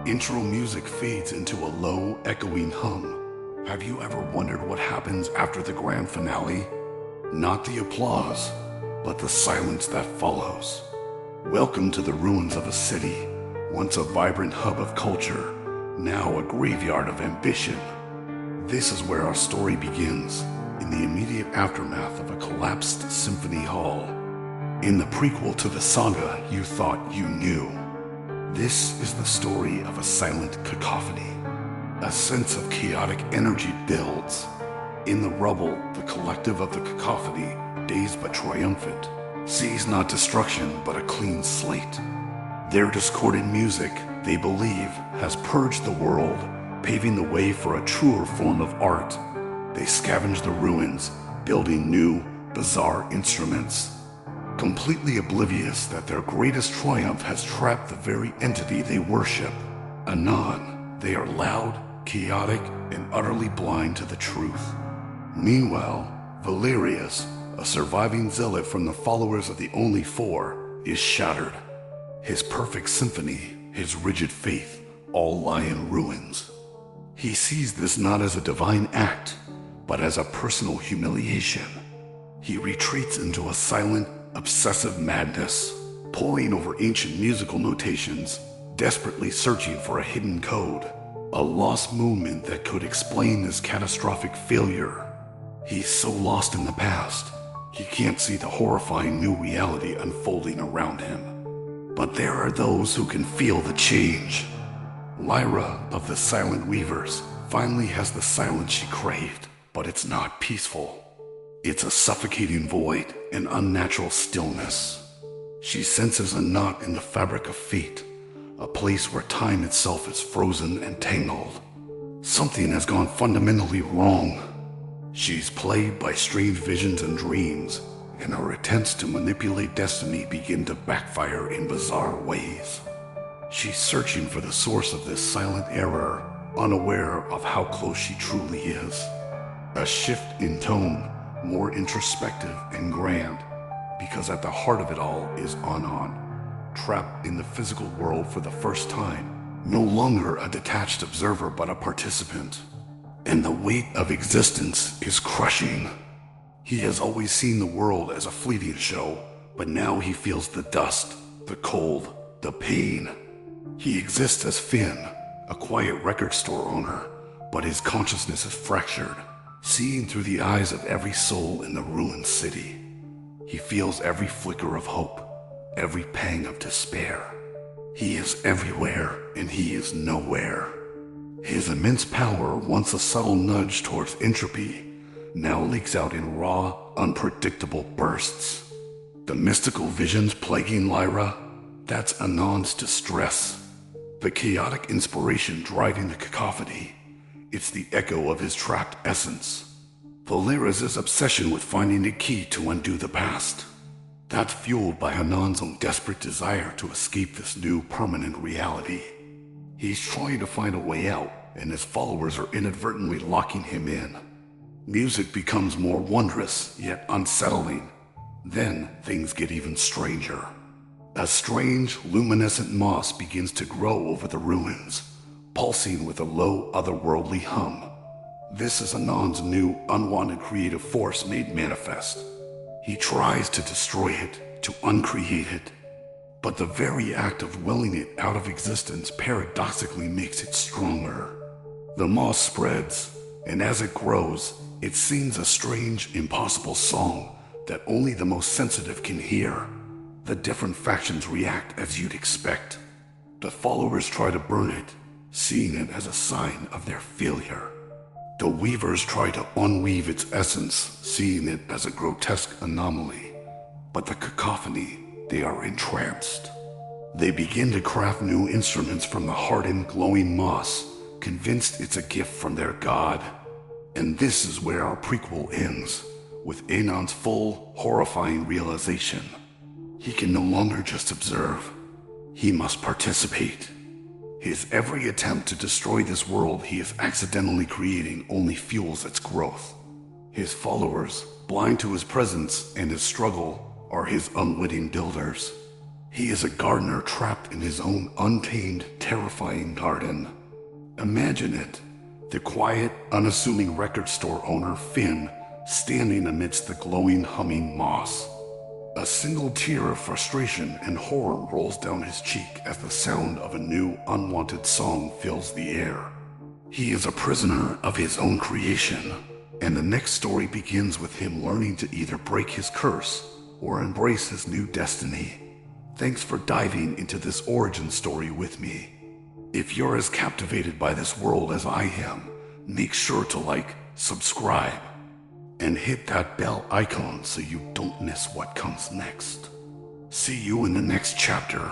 Intro music fades into a low, echoing hum. Have you ever wondered what happens after the grand finale? Not the applause, but the silence that follows. Welcome to the ruins of a city, once a vibrant hub of culture, now a graveyard of ambition. This is where our story begins, in the immediate aftermath of a collapsed symphony hall. In the prequel to the saga you thought you knew. This is the story of a silent cacophony. A sense of chaotic energy builds. In the rubble, the collective of the cacophony, dazed but triumphant, sees not destruction but a clean slate. Their discordant music, they believe, has purged the world, paving the way for a truer form of art. They scavenge the ruins, building new, bizarre instruments, completely oblivious that their greatest triumph has trapped the very entity they worship. Anon, they are loud, chaotic, and utterly blind to the truth. Meanwhile, Valerius, a surviving zealot from the followers of the Only Four, is shattered. His perfect symphony, his rigid faith, all lie in ruins. He sees this not as a divine act, but as a personal humiliation. He retreats into a silent, obsessive madness, poring over ancient musical notations, desperately searching for a hidden code, a lost movement that could explain this catastrophic failure. He's so lost in the past, he can't see the horrifying new reality unfolding around him. But there are those who can feel the change. Lyra of the Silent Weavers finally has the silence she craved, but it's not peaceful. It's a suffocating void, an unnatural stillness. She senses a knot in the fabric of fate, a place where time itself is frozen and tangled. Something has gone fundamentally wrong. She's plagued by strange visions and dreams, and her attempts to manipulate destiny begin to backfire in bizarre ways. She's searching for the source of this silent error, unaware of how close she truly is. A shift in tone, more introspective and grand, because at the heart of it all is Anon, trapped in the physical world for the first time, no longer a detached observer but a participant. And the weight of existence is crushing. He has always seen the world as a fleeting show, but now he feels the dust, the cold, the pain. He exists as Finn, a quiet record store owner, but his consciousness is fractured, seeing through the eyes of every soul in the ruined city. He feels every flicker of hope, every pang of despair. He is everywhere, and he is nowhere. His immense power, once a subtle nudge towards entropy, now leaks out in raw, unpredictable bursts. The mystical visions plaguing Lyra, that's Anon's distress. The chaotic inspiration driving the cacophony, it's the echo of his trapped essence. Valerius' obsession with finding a key to undo the past. That's fueled by Anon's own desperate desire to escape this new permanent reality. He's trying to find a way out, and his followers are inadvertently locking him in. Music becomes more wondrous, yet unsettling. Then things get even stranger. A strange, luminescent moss begins to grow over the ruins, pulsing with a low, otherworldly hum. This is Anon's new, unwanted creative force made manifest. He tries to destroy it, to uncreate it, but the very act of willing it out of existence paradoxically makes it stronger. The moss spreads, and as it grows, it sings a strange, impossible song that only the most sensitive can hear. The different factions react as you'd expect. The followers try to burn it, seeing it as a sign of their failure. The weavers try to unweave its essence, seeing it as a grotesque anomaly. But the cacophony, they are entranced. They begin to craft new instruments from the hardened, glowing moss, convinced it's a gift from their god. And this is where our prequel ends, with Anon's full, horrifying realization. He can no longer just observe. He must participate. His every attempt to destroy this world he is accidentally creating only fuels its growth. His followers, blind to his presence and his struggle, are his unwitting builders. He is a gardener trapped in his own untamed, terrifying garden. Imagine it, the quiet, unassuming record store owner, Finn, standing amidst the glowing, humming moss. A single tear of frustration and horror rolls down his cheek as the sound of a new, unwanted song fills the air. He is a prisoner of his own creation, and the next story begins with him learning to either break his curse or embrace his new destiny. Thanks for diving into this origin story with me. If you're as captivated by this world as I am, make sure to like, subscribe, and hit that bell icon so you don't miss what comes next. See you in the next chapter.